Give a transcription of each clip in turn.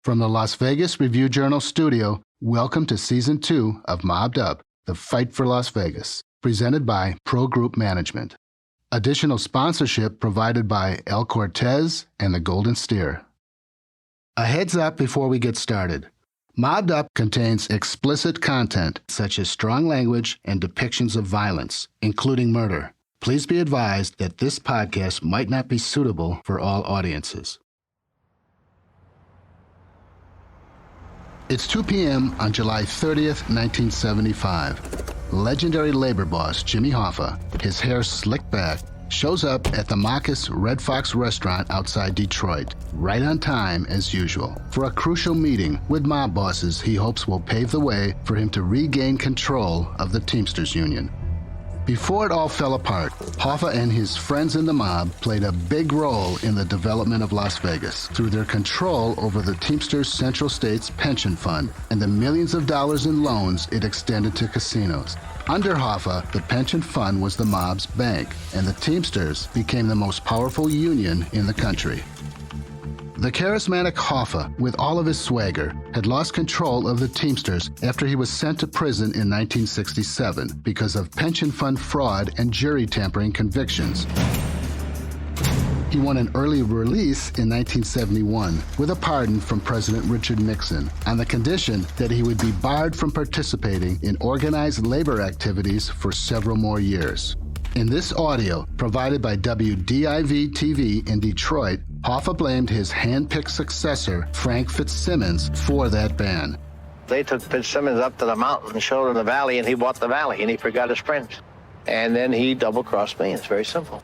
From the Las Vegas Review-Journal studio, welcome to Season 2 of Mobbed Up, The Fight for Las Vegas, presented by Pro Group Management. Additional sponsorship provided by El Cortez and the Golden Steer. A heads up before we get started. Mobbed Up contains explicit content such as strong language and depictions of violence, including murder. Please be advised that this podcast might not be suitable for all audiences. It's 2 p.m. on July 30th, 1975. Legendary labor boss Jimmy Hoffa, his hair slicked back, shows up at the Marcus Red Fox restaurant outside Detroit, right on time as usual, for a crucial meeting with mob bosses he hopes will pave the way for him to regain control of the Teamsters Union. Before it all fell apart, Hoffa and his friends in the mob played a big role in the development of Las Vegas through their control over the Teamsters Central States Pension Fund and the millions of dollars in loans it extended to casinos. Under Hoffa, the pension fund was the mob's bank, and the Teamsters became the most powerful union in the country. The charismatic Hoffa, with all of his swagger, had lost control of the Teamsters after he was sent to prison in 1967 because of pension fund fraud and jury tampering convictions. He won an early release in 1971 with a pardon from President Richard Nixon on the condition that he would be barred from participating in organized labor activities for several more years. In this audio, provided by WDIV-TV in Detroit, Hoffa blamed his hand-picked successor, Frank Fitzsimmons, for that ban. They took Fitzsimmons up to the mountain and showed him the valley, and he bought the valley, and he forgot his friends. And then he double-crossed me. It's very simple.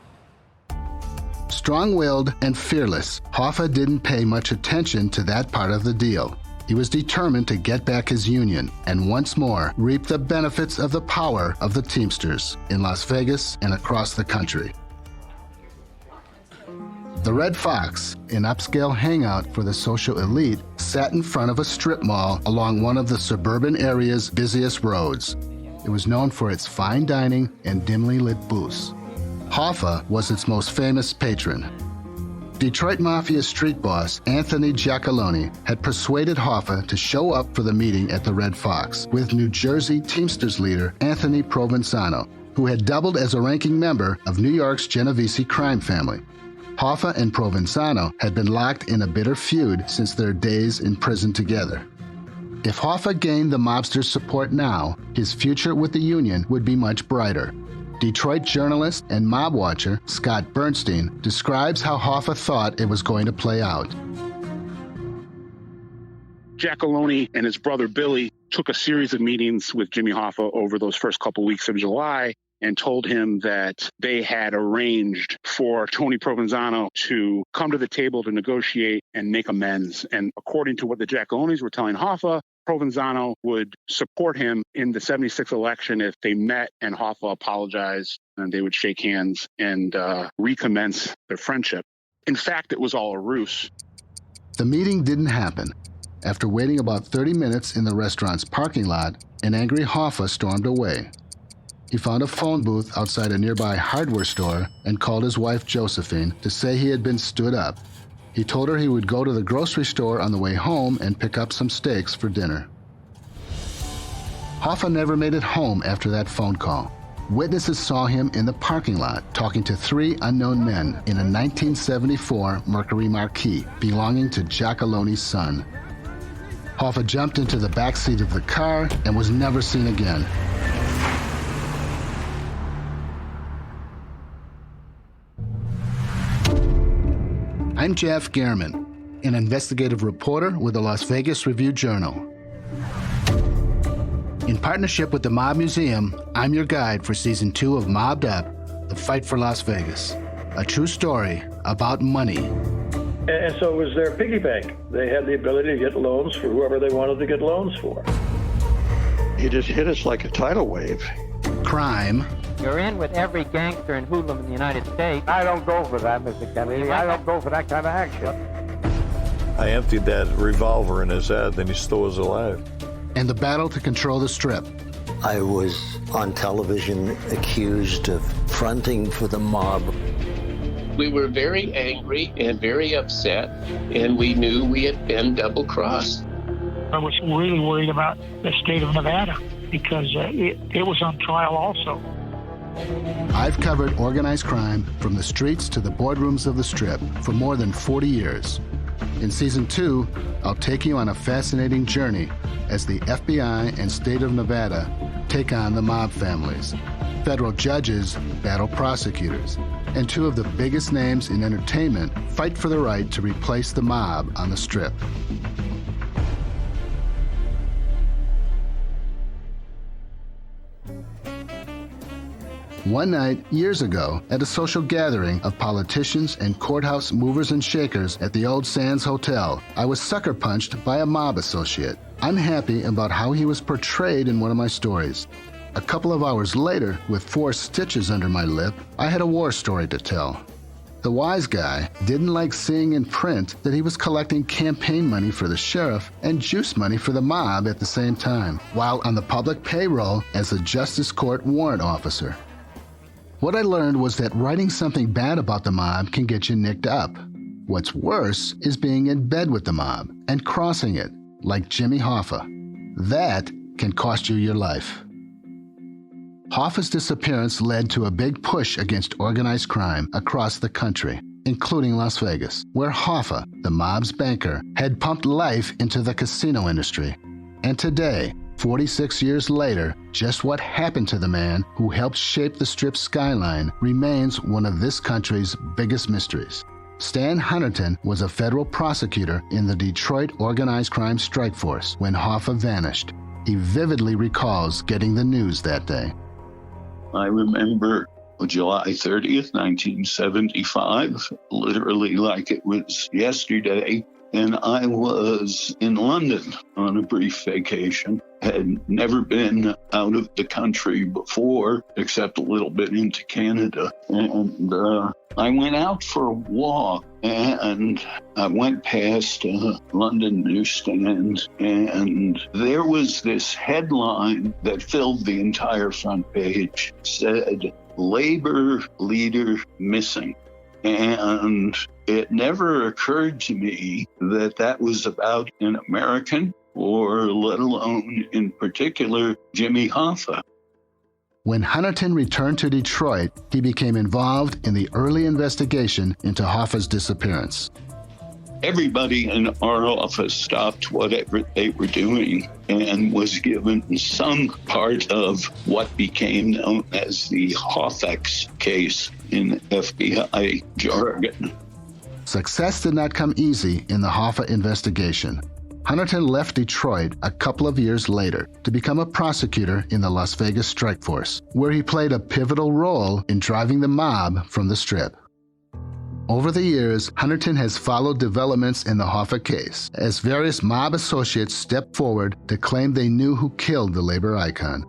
Strong-willed and fearless, Hoffa didn't pay much attention to that part of the deal. He was determined to get back his union and once more reap the benefits of the power of the Teamsters in Las Vegas and across the country. The Red Fox, an upscale hangout for the social elite, sat in front of a strip mall along one of the suburban area's busiest roads. It was known for its fine dining and dimly lit booths. Hoffa was its most famous patron. Detroit Mafia street boss Anthony Giacalone had persuaded Hoffa to show up for the meeting at the Red Fox with New Jersey Teamsters leader Anthony Provenzano, who had doubled as a ranking member of New York's Genovese crime family. Hoffa and Provenzano had been locked in a bitter feud since their days in prison together. If Hoffa gained the mobsters' support now, his future with the union would be much brighter. Detroit journalist and mob watcher Scott Bernstein describes how Hoffa thought it was going to play out. Giacalone and his brother Billy took a series of meetings with Jimmy Hoffa over those first couple weeks of July and told him that they had arranged for Tony Provenzano to come to the table to negotiate and make amends. And according to what the Giacalones were telling Hoffa, Provenzano would support him in the 76 election if they met and Hoffa apologized and they would shake hands and recommence their friendship. In fact, it was all a ruse. The meeting didn't happen. After waiting about 30 minutes in the restaurant's parking lot, an angry Hoffa stormed away. He found a phone booth outside a nearby hardware store and called his wife Josephine to say he had been stood up. He told her he would go to the grocery store on the way home and pick up some steaks for dinner. Hoffa never made it home after that phone call. Witnesses saw him in the parking lot talking to 3 unknown men in a 1974 Mercury Marquis belonging to Giacalone's son. Hoffa jumped into the back seat of the car and was never seen again. I'm Jeff Gehrman, an investigative reporter with the Las Vegas Review-Journal. In partnership with the Mob Museum, I'm your guide for Season 2 of Mobbed Up, The Fight for Las Vegas, a true story about money. And so it was their piggy bank. They had the ability to get loans for whoever they wanted to get loans for. He just hit us like a tidal wave. Crime. You're in with every gangster and hoodlum in the United States. I don't go for that, Mr. Kennedy. I don't go for that kind of action. I emptied that revolver in his head, then he still was alive. And the battle to control the Strip. I was on television accused of fronting for the mob. We were very angry and very upset, and we knew we had been double-crossed. I was really worried about the state of Nevada because it was on trial also. I've covered organized crime from the streets to the boardrooms of the Strip for more than 40 years. In Season 2, I'll take you on a fascinating journey as the FBI and state of Nevada take on the mob families. Federal judges battle prosecutors, and two of the biggest names in entertainment fight for the right to replace the mob on the Strip. One night, years ago, at a social gathering of politicians and courthouse movers and shakers at the Old Sands Hotel, I was sucker punched by a mob associate, unhappy about how he was portrayed in one of my stories. A couple of hours later, with 4 stitches under my lip, I had a war story to tell. The wise guy didn't like seeing in print that he was collecting campaign money for the sheriff and juice money for the mob at the same time, while on the public payroll as a Justice Court warrant officer. What I learned was that writing something bad about the mob can get you nicked up. What's worse is being in bed with the mob and crossing it, like Jimmy Hoffa. That can cost you your life. Hoffa's disappearance led to a big push against organized crime across the country, including Las Vegas, where Hoffa, the mob's banker, had pumped life into the casino industry. And today, 46 years later, just what happened to the man who helped shape the Strip's skyline remains one of this country's biggest mysteries. Stan Hunterton was a federal prosecutor in the Detroit Organized Crime Strike Force when Hoffa vanished. He vividly recalls getting the news that day. I remember July 30th, 1975, literally like it was yesterday. And I was in London on a brief vacation. Had never been out of the country before, except a little bit into Canada. And I went out for a walk, and I went past a London newsstand, and there was this headline that filled the entire front page. It said, "Labor leader missing." And it never occurred to me that that was about an American, or let alone in particular Jimmy Hoffa. When Hunterton returned to Detroit, he became involved in the early investigation into Hoffa's disappearance. Everybody in our office stopped whatever they were doing and was given some part of what became known as the Hoffa case in FBI jargon. Success did not come easy in the Hoffa investigation. Hunterton left Detroit a couple of years later to become a prosecutor in the Las Vegas Strike Force, where he played a pivotal role in driving the mob from the Strip. Over the years, Hunterton has followed developments in the Hoffa case as various mob associates stepped forward to claim they knew who killed the labor icon.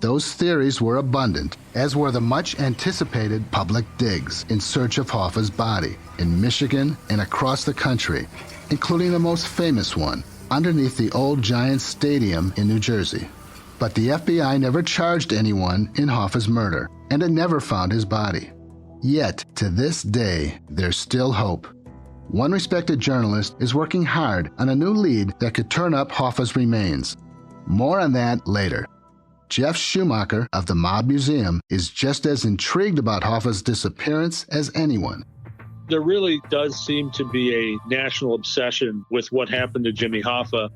Those theories were abundant, as were the much-anticipated public digs in search of Hoffa's body in Michigan and across the country, including the most famous one, underneath the old Giants Stadium in New Jersey. But the FBI never charged anyone in Hoffa's murder, and it never found his body. Yet, to this day, there's still hope. One respected journalist is working hard on a new lead that could turn up Hoffa's remains. More on that later. Jeff Schumacher of the Mob Museum is just as intrigued about Hoffa's disappearance as anyone. There really does seem to be a national obsession with what happened to Jimmy Hoffa.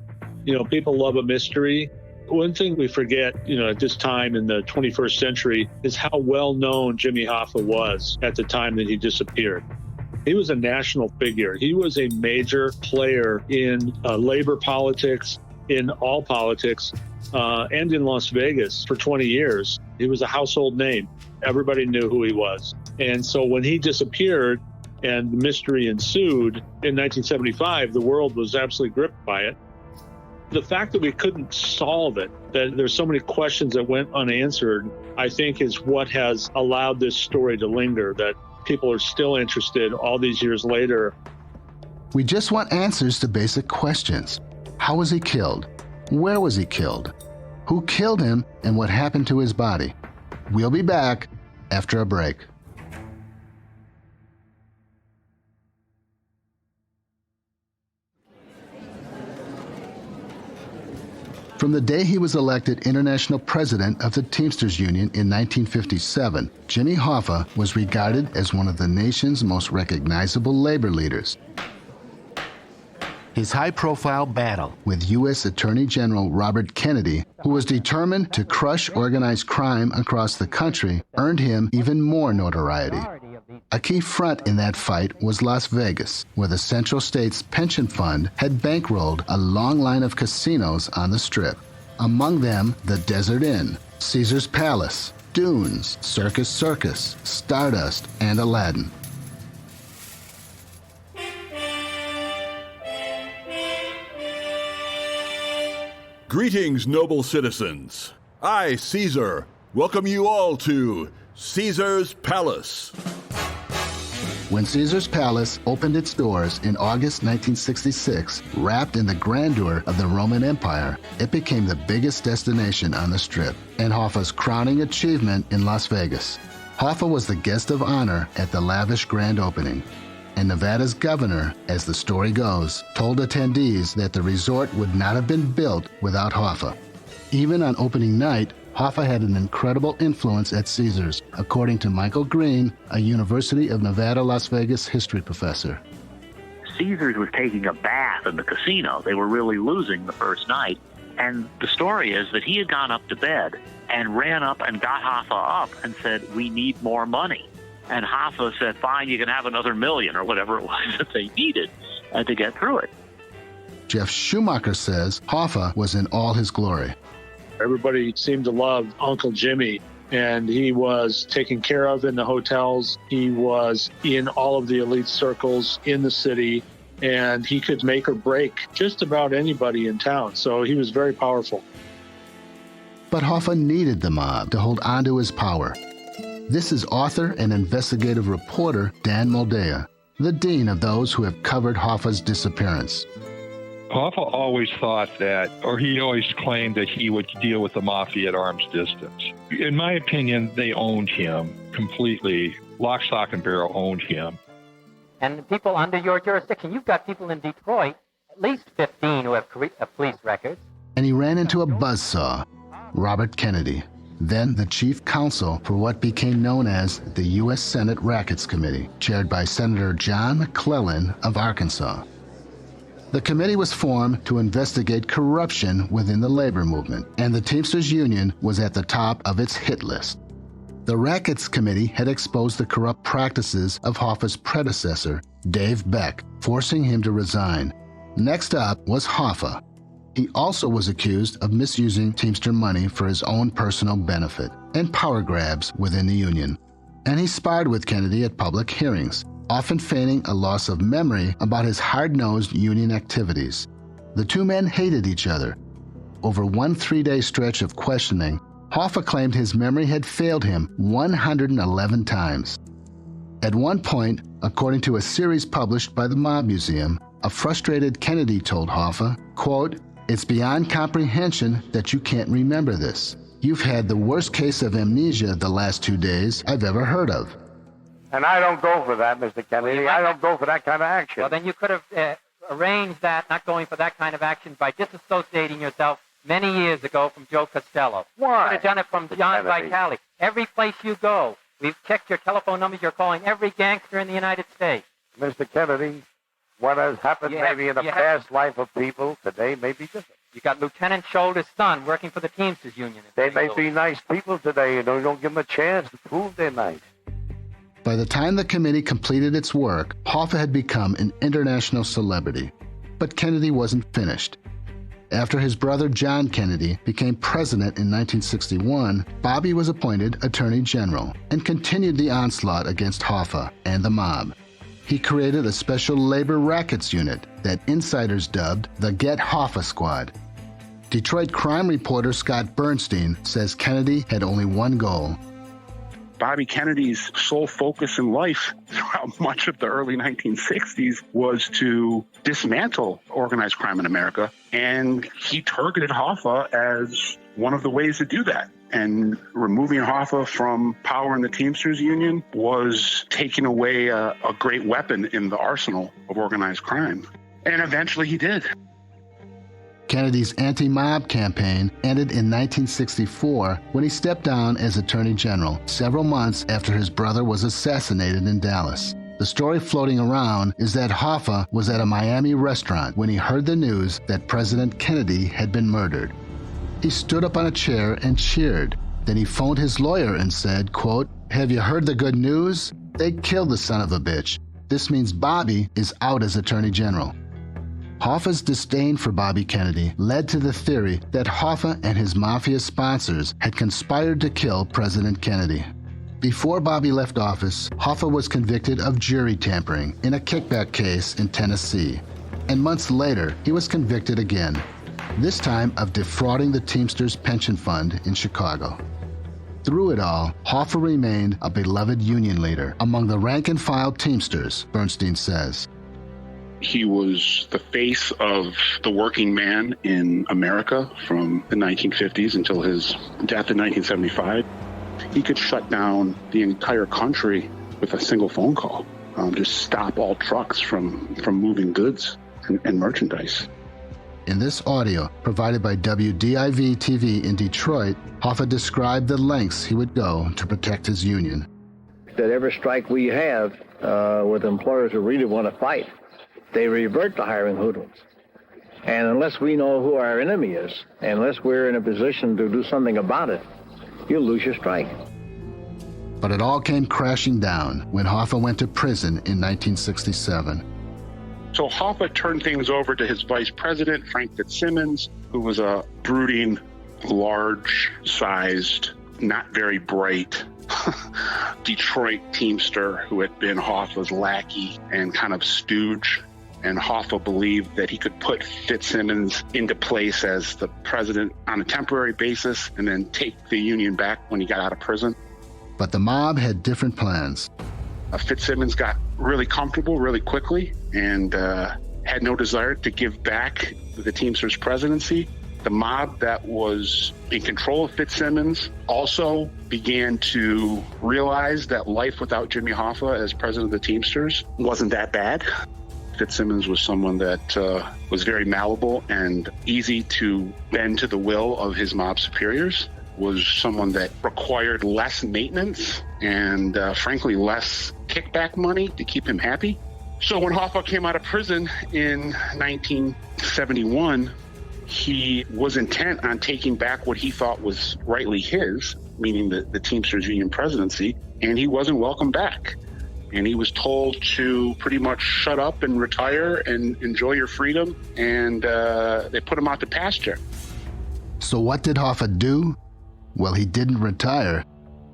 You know, people love a mystery. One thing we forget, at this time in the 21st century is how well known Jimmy Hoffa was at the time that he disappeared. He was a national figure. He was a major player in labor politics, in all politics, and in Las Vegas for 20 years. He was a household name. Everybody knew who he was. And so when he disappeared and the mystery ensued in 1975, the world was absolutely gripped by it. The fact that we couldn't solve it, that there's so many questions that went unanswered, I think is what has allowed this story to linger, that people are still interested all these years later. We just want answers to basic questions. How was he killed? Where was he killed? Who killed him, and what happened to his body? We'll be back after a break. From the day he was elected international president of the Teamsters Union in 1957, Jimmy Hoffa was regarded as one of the nation's most recognizable labor leaders. His high-profile battle with U.S. Attorney General Robert Kennedy, who was determined to crush organized crime across the country, earned him even more notoriety. A key front in that fight was Las Vegas, where the Central States Pension Fund had bankrolled a long line of casinos on the Strip. Among them, the Desert Inn, Caesar's Palace, Dunes, Circus Circus, Stardust, and Aladdin. Greetings, noble citizens. I, Caesar, welcome you all to Caesar's Palace. When Caesar's Palace opened its doors in August 1966, wrapped in the grandeur of the Roman Empire, it became the biggest destination on the Strip and Hoffa's crowning achievement in Las Vegas. Hoffa was the guest of honor at the lavish grand opening, and Nevada's governor, as the story goes, told attendees that the resort would not have been built without Hoffa. Even on opening night, Hoffa had an incredible influence at Caesars, according to Michael Green, a University of Nevada, Las Vegas history professor. Caesars was taking a bath in the casino. They were really losing the first night. And the story is that he had gone up to bed and ran up and got Hoffa up and said, "We need more money." And Hoffa said, "Fine, you can have another $1 million," or whatever it was that they needed to get through it. Jeff Schumacher says Hoffa was in all his glory. Everybody seemed to love Uncle Jimmy, and he was taken care of in the hotels. He was in all of the elite circles in the city, and he could make or break just about anybody in town. So he was very powerful. But Hoffa needed the mob to hold onto his power. This is author and investigative reporter Dan Moldea, the dean of those who have covered Hoffa's disappearance. Hoffa always thought that, or he always claimed that he would deal with the mafia at arm's distance. In my opinion, they owned him completely. Lock, stock, and barrel owned him. And people under your jurisdiction, you've got people in Detroit, at least 15 who have police records. And he ran into a buzzsaw, Robert Kennedy, then the chief counsel for what became known as the U.S. Senate Rackets Committee, chaired by Senator John McClellan of Arkansas. The committee was formed to investigate corruption within the labor movement, and the Teamsters Union was at the top of its hit list. The Rackets Committee had exposed the corrupt practices of Hoffa's predecessor, Dave Beck, forcing him to resign. Next up was Hoffa. He also was accused of misusing Teamster money for his own personal benefit and power grabs within the union. And he sparred with Kennedy at public hearings, often feigning a loss of memory about his hard-nosed union activities. The two men hated each other. Over one 3-day stretch of questioning, Hoffa claimed his memory had failed him 111 times. At one point, according to a series published by the Mob Museum, a frustrated Kennedy told Hoffa, quote, "It's beyond comprehension that you can't remember this. You've had the worst case of amnesia the last 2 days I've ever heard of." And I don't go for that, Mr. Kennedy. I don't go for that kind of action. Well, then you could have arranged that, not going for that kind of action, by disassociating yourself many years ago from Joe Costello. Why? You could have done it from John Vitale. Every place you go, we've checked your telephone numbers. You're calling every gangster in the United States. Mr. Kennedy, what has happened maybe in the past life of people today may be different. You got Lieutenant Shoulder's son working for the Teamsters Union. They may be nice people today, and don't give them a chance to prove they're nice. By the time the committee completed its work, Hoffa had become an international celebrity. But Kennedy wasn't finished. After his brother John Kennedy became president in 1961, Bobby was appointed Attorney General and continued the onslaught against Hoffa and the mob. He created a special labor rackets unit that insiders dubbed the Get Hoffa Squad. Detroit crime reporter Scott Bernstein says Kennedy had only one goal: Bobby Kennedy's sole focus in life throughout much of the early 1960s was to dismantle organized crime in America, and he targeted Hoffa as one of the ways to do that. And removing Hoffa from power in the Teamsters Union was taking away a great weapon in the arsenal of organized crime. And eventually he did. Kennedy's anti-mob campaign ended in 1964 when he stepped down as Attorney General, several months after his brother was assassinated in Dallas. The story floating around is that Hoffa was at a Miami restaurant when he heard the news that President Kennedy had been murdered. He stood up on a chair and cheered. Then he phoned his lawyer and said, quote, "Have you heard the good news? They killed the son of a bitch. This means Bobby is out as Attorney General." Hoffa's disdain for Bobby Kennedy led to the theory that Hoffa and his mafia sponsors had conspired to kill President Kennedy. Before Bobby left office, Hoffa was convicted of jury tampering in a kickback case in Tennessee. And months later, he was convicted again, this time of defrauding the Teamsters Pension Fund in Chicago. Through it all, Hoffa remained a beloved union leader among the rank-and-file Teamsters, Bernstein says. He was the face of the working man in America from the 1950s until his death in 1975. He could shut down the entire country with a single phone call, just stop all trucks from moving goods and merchandise. In this audio, provided by WDIV-TV in Detroit, Hoffa described the lengths he would go to protect his union. That every strike we have with employers who really want to fight, they revert to hiring hoodlums. And unless we know who our enemy is, unless we're in a position to do something about it, you'll lose your strike. But it all came crashing down when Hoffa went to prison in 1967. So Hoffa turned things over to his vice president, Frank Fitzsimmons, who was a brooding, large-sized, not very bright Detroit Teamster who had been Hoffa's lackey and kind of stooge. And Hoffa believed that he could put Fitzsimmons into place as the president on a temporary basis and then take the union back when he got out of prison. But the mob had different plans. Fitzsimmons got really comfortable really quickly and had no desire to give back the Teamsters presidency. The mob that was in control of Fitzsimmons also began to realize that life without Jimmy Hoffa as president of the Teamsters wasn't that bad. Fitzsimmons was someone that was very malleable and easy to bend to the will of his mob superiors, was someone that required less maintenance and frankly less kickback money to keep him happy. So when Hoffa came out of prison in 1971, he was intent on taking back what he thought was rightly his, meaning the Teamsters Union presidency, and he wasn't welcome back. And he was told to pretty much shut up and retire and enjoy your freedom, and they put him out to pasture. So what did Hoffa do? Well, he didn't retire.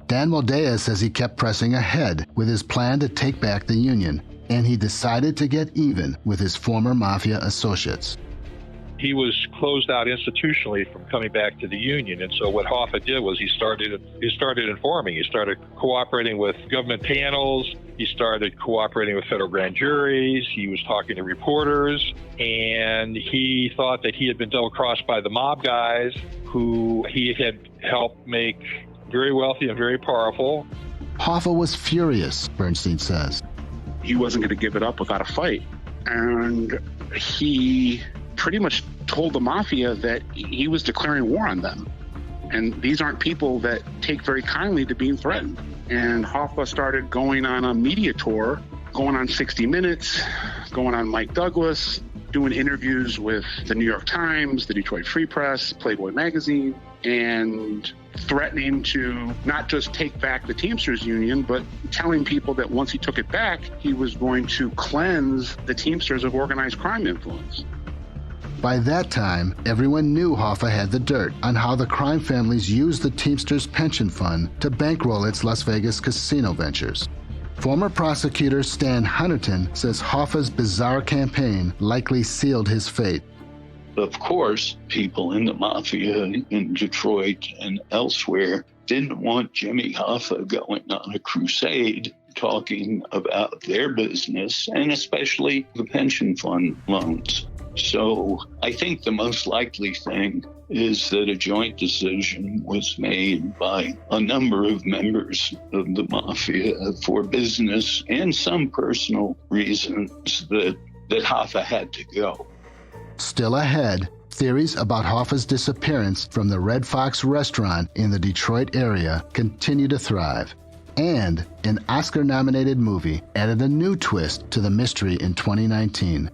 Dan Moldea says he kept pressing ahead with his plan to take back the union, and he decided to get even with his former mafia associates. He was closed out institutionally from coming back to the union. And so what Hoffa did was he started informing. He started cooperating with government panels. He started cooperating with federal grand juries. He was talking to reporters. And he thought that he had been double-crossed by the mob guys who he had helped make very wealthy and very powerful. Hoffa was furious, Bernstein says. He wasn't going to give it up without a fight. And he pretty much told the mafia that he was declaring war on them. And these aren't people that take very kindly to being threatened. And Hoffa started going on a media tour, going on 60 Minutes, going on Mike Douglas, doing interviews with the New York Times, the Detroit Free Press, Playboy magazine, and threatening to not just take back the Teamsters Union, but telling people that once he took it back, he was going to cleanse the Teamsters of organized crime influence. By that time, everyone knew Hoffa had the dirt on how the crime families used the Teamsters Pension Fund to bankroll its Las Vegas casino ventures. Former prosecutor Stan Hunterton says Hoffa's bizarre campaign likely sealed his fate. Of course, people in the mafia in Detroit and elsewhere didn't want Jimmy Hoffa going on a crusade talking about their business, and especially the pension fund loans. So I think the most likely thing is that a joint decision was made by a number of members of the mafia for business and some personal reasons that Hoffa had to go. Still ahead, Theories about Hoffa's disappearance from the Red Fox restaurant in the Detroit area continue to thrive. And an Oscar-nominated movie added a new twist to the mystery in 2019.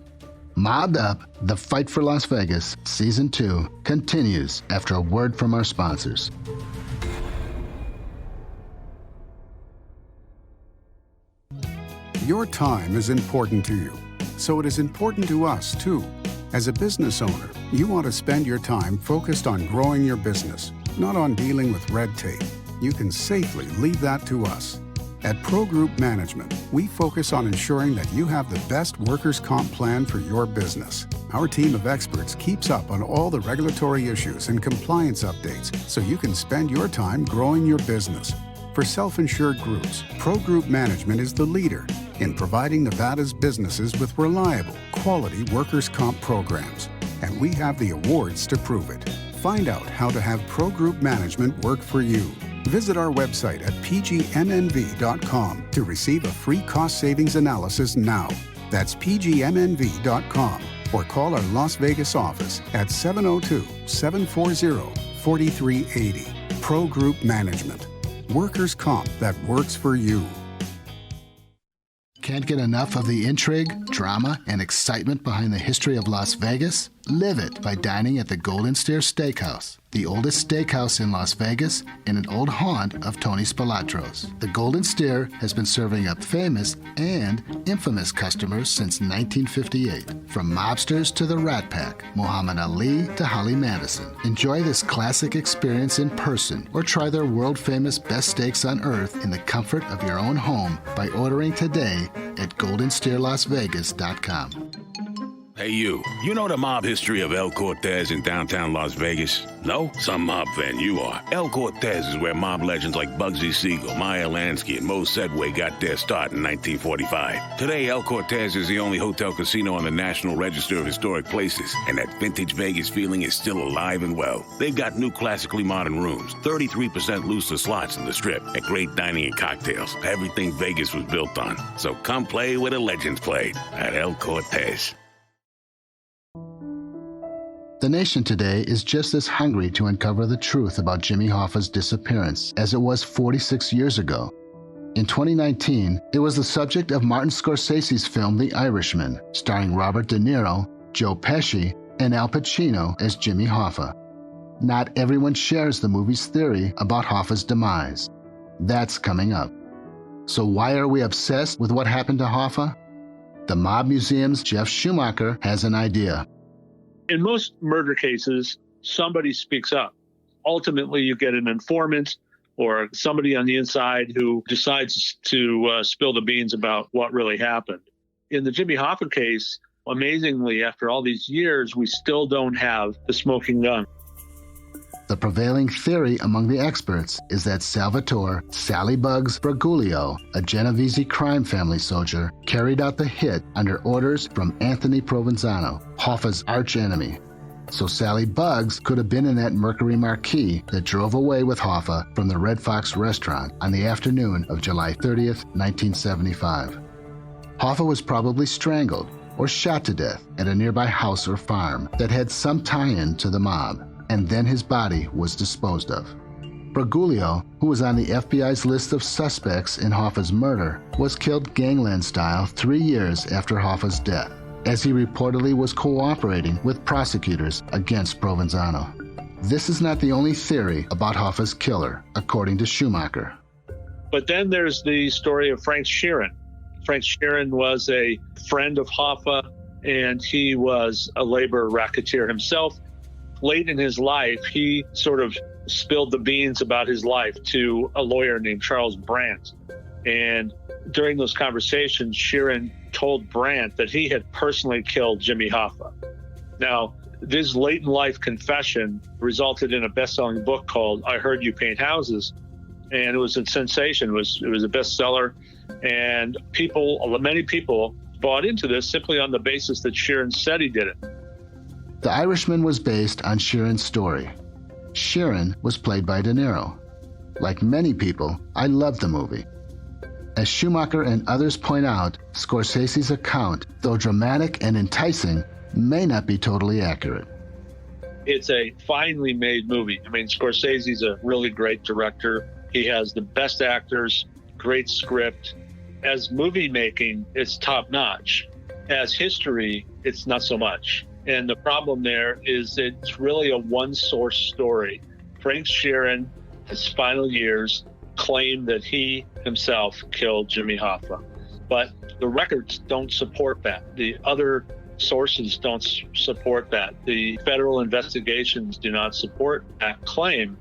Mobbed Up, The Fight for Las Vegas, Season 2 continues after a word from our sponsors. Your time is important to you, so it is important to us, too. As a business owner, you want to spend your time focused on growing your business, not on dealing with red tape. You can safely leave that to us. At Pro Group Management, we focus on ensuring that you have the best workers' comp plan for your business. Our team of experts keeps up on all the regulatory issues and compliance updates so you can spend your time growing your business. For self-insured groups, Pro Group Management is the leader in providing Nevada's businesses with reliable, quality workers' comp programs. And we have the awards to prove it. Find out how to have Pro Group Management work for you. Visit our website at pgmnv.com to receive a free cost savings analysis now. That's pgmnv.com or call our Las Vegas office at 702-740-4380. Pro Group Management. Workers' comp that works for you. Can't get enough of the intrigue, drama, and excitement behind the history of Las Vegas? Live it by dining at the Golden Steer Steakhouse, the oldest steakhouse in Las Vegas and an old haunt of Tony Spilatro's. The Golden Steer has been serving up famous and infamous customers since 1958. From mobsters to the Rat Pack, Muhammad Ali to Holly Madison. Enjoy this classic experience in person or try their world-famous best steaks on earth in the comfort of your own home by ordering today at goldensteerlasvegas.com. Hey you know the mob history of El Cortez in downtown Las Vegas? No? Some mob fan you are. El Cortez is where mob legends like Bugsy Siegel, Meyer Lansky, and Mo Sedway got their start in 1945. Today, El Cortez is the only hotel casino on the National Register of Historic Places, and that vintage Vegas feeling is still alive and well. They've got new classically modern rooms, 33% looser slots in the Strip, and great dining and cocktails. Everything Vegas was built on. So come play where the legends played at El Cortez. The nation today is just as hungry to uncover the truth about Jimmy Hoffa's disappearance as it was 46 years ago. In 2019, it was the subject of Martin Scorsese's film The Irishman, starring Robert De Niro, Joe Pesci, and Al Pacino as Jimmy Hoffa. Not everyone shares the movie's theory about Hoffa's demise. That's coming up. So why are we obsessed with what happened to Hoffa? The Mob Museum's Jeff Schumacher has an idea. In most murder cases, somebody speaks up. Ultimately, you get an informant or somebody on the inside who decides to spill the beans about what really happened. In the Jimmy Hoffa case, amazingly, after all these years, we still don't have the smoking gun. The prevailing theory among the experts is that Salvatore Sally Bugs Briguglio, a Genovese crime family soldier, carried out the hit under orders from Anthony Provenzano, Hoffa's archenemy. So Sally Bugs could have been in that Mercury Marquis that drove away with Hoffa from the Red Fox restaurant on the afternoon of July 30th, 1975. Hoffa was probably strangled or shot to death at a nearby house or farm that had some tie-in to the mob, and then his body was disposed of. Briguglio, who was on the FBI's list of suspects in Hoffa's murder, was killed gangland style 3 years after Hoffa's death, as he reportedly was cooperating with prosecutors against Provenzano. This is not the only theory about Hoffa's killer, according to Schumacher. But then there's the story of Frank Sheeran. Frank Sheeran was a friend of Hoffa, and he was a labor racketeer himself. Late in his life, he sort of spilled the beans about his life to a lawyer named Charles Brandt. And during those conversations, Sheeran told Brandt that he had personally killed Jimmy Hoffa. Now, this late-in-life confession resulted in a best-selling book called I Heard You Paint Houses, and it was a sensation. It was a bestseller, and many people bought into this simply on the basis that Sheeran said he did it. The Irishman was based on Sheeran's story. Sheeran was played by De Niro. Like many people, I loved the movie. As Schumacher and others point out, Scorsese's account, though dramatic and enticing, may not be totally accurate. It's a finely made movie. I mean, Scorsese's a really great director. He has the best actors, great script. As movie making, it's top notch. As history, it's not so much. And the problem there is it's really a one source story. Frank Sheeran, his final years, claimed that he himself killed Jimmy Hoffa. But the records don't support that. The other sources don't support that. The federal investigations do not support that claim.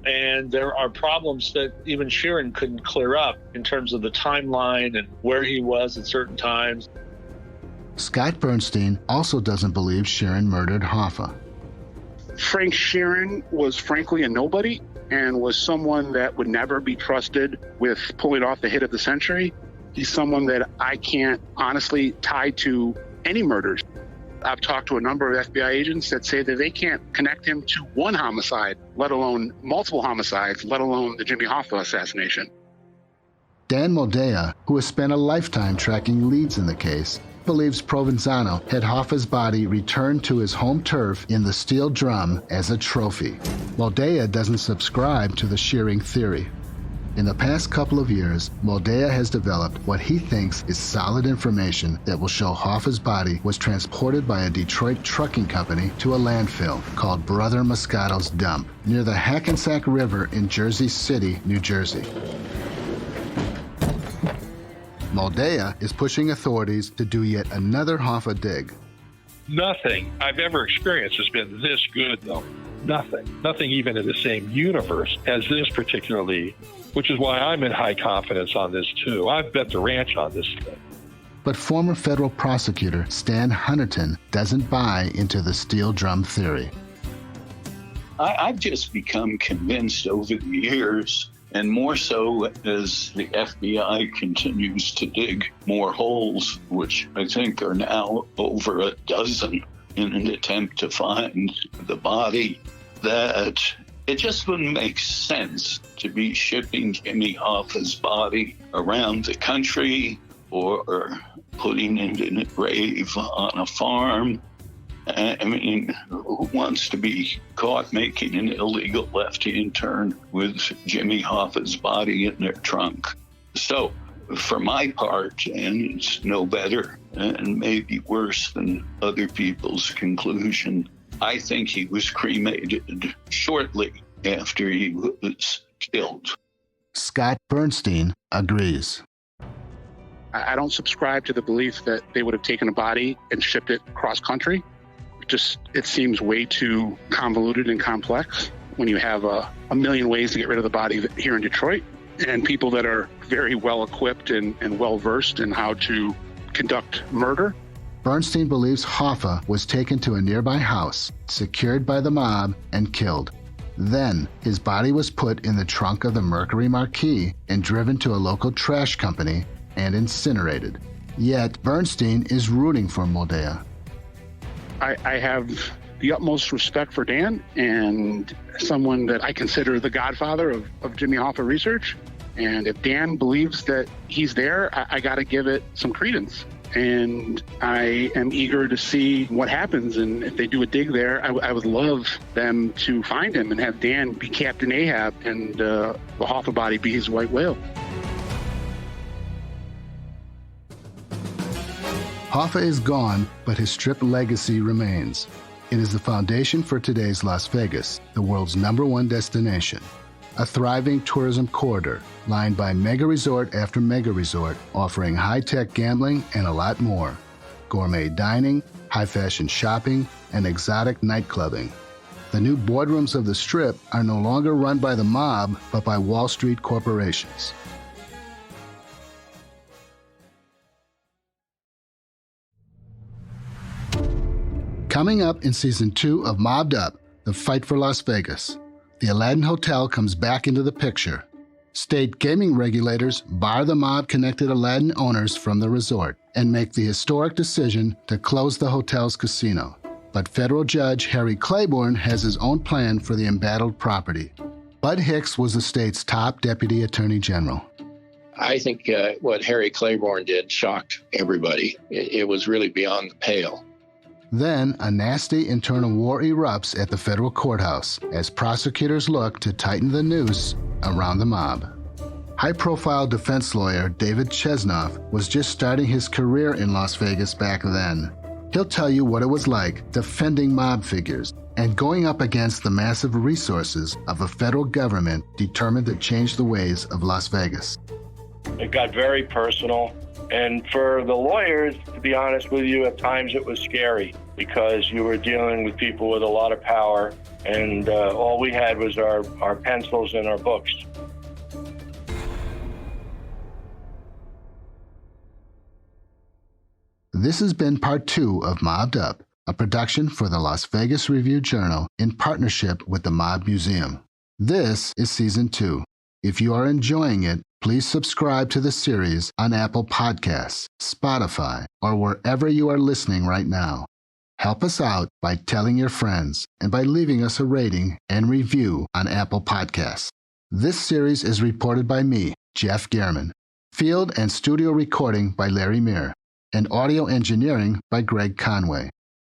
And there are problems that even Sheeran couldn't clear up in terms of the timeline and where he was at certain times. Scott Bernstein also doesn't believe Sheeran murdered Hoffa. Frank Sheeran was frankly a nobody and was someone that would never be trusted with pulling off the hit of the century. He's someone that I can't honestly tie to any murders. I've talked to a number of FBI agents that say that they can't connect him to one homicide, let alone multiple homicides, let alone the Jimmy Hoffa assassination. Dan Moldea, who has spent a lifetime tracking leads in the case, believes Provenzano had Hoffa's body returned to his home turf in the steel drum as a trophy. Moldea doesn't subscribe to the shearing theory. In the past couple of years, Moldea has developed what he thinks is solid information that will show Hoffa's body was transported by a Detroit trucking company to a landfill called Brother Moscato's Dump near the Hackensack River in Jersey City, New Jersey. Moldea is pushing authorities to do yet another Hoffa dig. Nothing I've ever experienced has been this good, though. Nothing. Nothing even in the same universe as this particularly, which is why I'm in high confidence on this, too. I've bet the ranch on this thing. But former federal prosecutor Stan Hunterton doesn't buy into the steel drum theory. I've just become convinced over the years, and more so as the FBI continues to dig more holes, which I think are now over a dozen, in an attempt to find the body, that it just wouldn't make sense to be shipping Jimmy Hoffa's body around the country or putting it in a grave on a farm. I mean, who wants to be caught making an illegal left-hand turn with Jimmy Hoffa's body in their trunk? So, for my part, and it's no better and maybe worse than other people's conclusion, I think he was cremated shortly after he was killed. Scott Bernstein agrees. I don't subscribe to the belief that they would have taken a body and shipped it cross country. It seems way too convoluted and complex when you have a million ways to get rid of the body here in Detroit, and people that are very well equipped and well versed in how to conduct murder. Bernstein believes Hoffa was taken to a nearby house, secured by the mob, and killed. Then, his body was put in the trunk of the Mercury Marquis and driven to a local trash company and incinerated. Yet, Bernstein is rooting for Moldea. I have the utmost respect for Dan and someone that I consider the godfather of Jimmy Hoffa research. And if Dan believes that he's there, I got to give it some credence. And I am eager to see what happens. And if they do a dig there, I would love them to find him and have Dan be Captain Ahab and the Hoffa body be his white whale. Hoffa is gone, but his Strip legacy remains. It is the foundation for today's Las Vegas, the world's #1 destination. A thriving tourism corridor lined by mega resort after mega resort, offering high-tech gambling and a lot more. Gourmet dining, high-fashion shopping, and exotic nightclubbing. The new boardrooms of the Strip are no longer run by the mob, but by Wall Street corporations. Coming up in Season 2 of Mobbed Up, The Fight for Las Vegas, the Aladdin Hotel comes back into the picture. State gaming regulators bar the mob-connected Aladdin owners from the resort and make the historic decision to close the hotel's casino. But federal judge Harry Claiborne has his own plan for the embattled property. Bud Hicks was the state's top deputy attorney general. I think what Harry Claiborne did shocked everybody. It was really beyond the pale. Then, a nasty internal war erupts at the federal courthouse as prosecutors look to tighten the noose around the mob. High-profile defense lawyer David Chesnoff was just starting his career in Las Vegas back then. He'll tell you what it was like defending mob figures and going up against the massive resources of a federal government determined to change the ways of Las Vegas. It got very personal. And for the lawyers, to be honest with you, at times it was scary because you were dealing with people with a lot of power, and all we had was our pencils and our books. This has been part 2 of Mobbed Up, a production for the Las Vegas Review-Journal in partnership with the Mob Museum. This is Season 2. If you are enjoying it, please subscribe to the series on Apple Podcasts, Spotify, or wherever you are listening right now. Help us out by telling your friends and by leaving us a rating and review on Apple Podcasts. This series is reported by me, Jeff Gehrman. Field and studio recording by Larry Meir, and audio engineering by Greg Conway.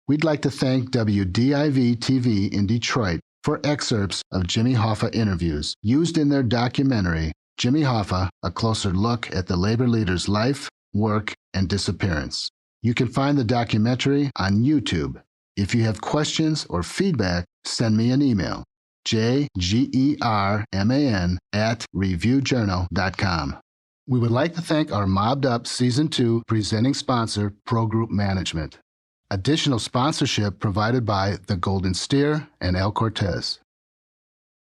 We'd like to thank WDIV-TV in Detroit for excerpts of Jimmy Hoffa interviews used in their documentary, Jimmy Hoffa, A Closer Look at the Labor Leader's Life, Work, and Disappearance. You can find the documentary on YouTube. If you have questions or feedback, send me an email, jgerman@reviewjournal.com. We would like to thank our Mobbed Up Season 2 presenting sponsor, Pro Group Management. Additional sponsorship provided by The Golden Steer and El Cortez.